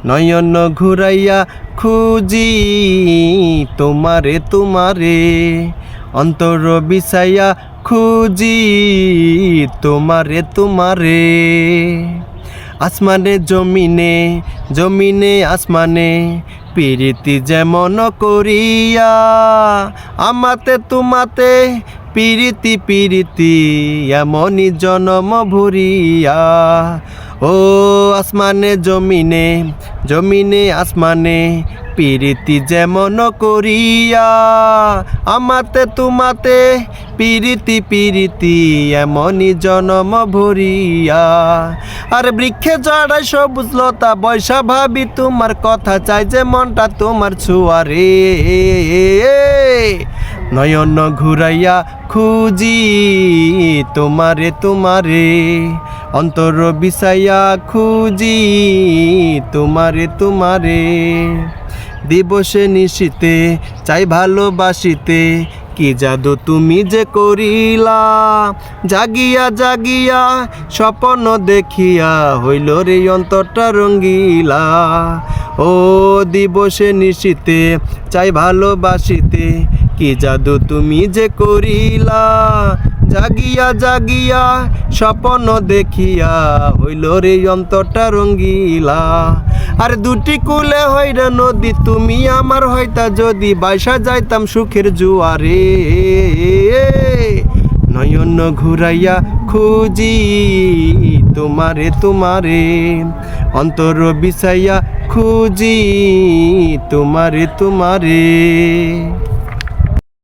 নয়ন ঘুরাইয়া খুঁজি তোমারে তোমারে, অন্তর বিছাইয়া খুঁজি তোমারে তোমারে। আসমানে জমিনে, জমিনে আসমানে, প্রীতি যেমন করিয়া, আমাতে তোমাতে প্রীতি প্রীতি এমনই জনম ভরিয়া। ও আসমানে জমিনে, জমিনে আসমানে, প্রীতি যেমন করিয়া, আমাতে তোমাতে প্রীতি প্রীতি এমনই জনম ভরিয়া। আর বৃক্ষে জড়াই সবুজ লতা বৈশা ভাবি তোমার কথা, চাই যে মনটা তোমার ছোঁয়ারে। নয়ন ঘুরাইয়া খুঁজি তোমারে তোমারে, অন্তর বিছাইয়া খুঁজি তোমারে তোমারে। দিবসে নিশীতে চাই ভালোবাসিতে, কি জাদু তুমি যে করিলা, জাগিয়া জাগিয়া স্বপ্ন দেখিয়া হইল রে অন্তরটা রঙ্গিলা। ও দিবসে নিশীতে চাই ভালোবাসিতে, কি জাদু তুমি যে করিলা, জাগিয়া জাগিয়া স্বপ্ন দেখিয়া হইল রে অন্তরটা রঙ্গিলা। আর দুটি কুলে হইরা নদী তুমি আমার হইতা যদি, বাইসা যাইতাম সুখের জুয়ারে। নয়ন ঘুরাইয়া খুঁজি তোমারে তোমারে, অন্তর বিছাইয়া খুঁজি তোমারে তোমারে।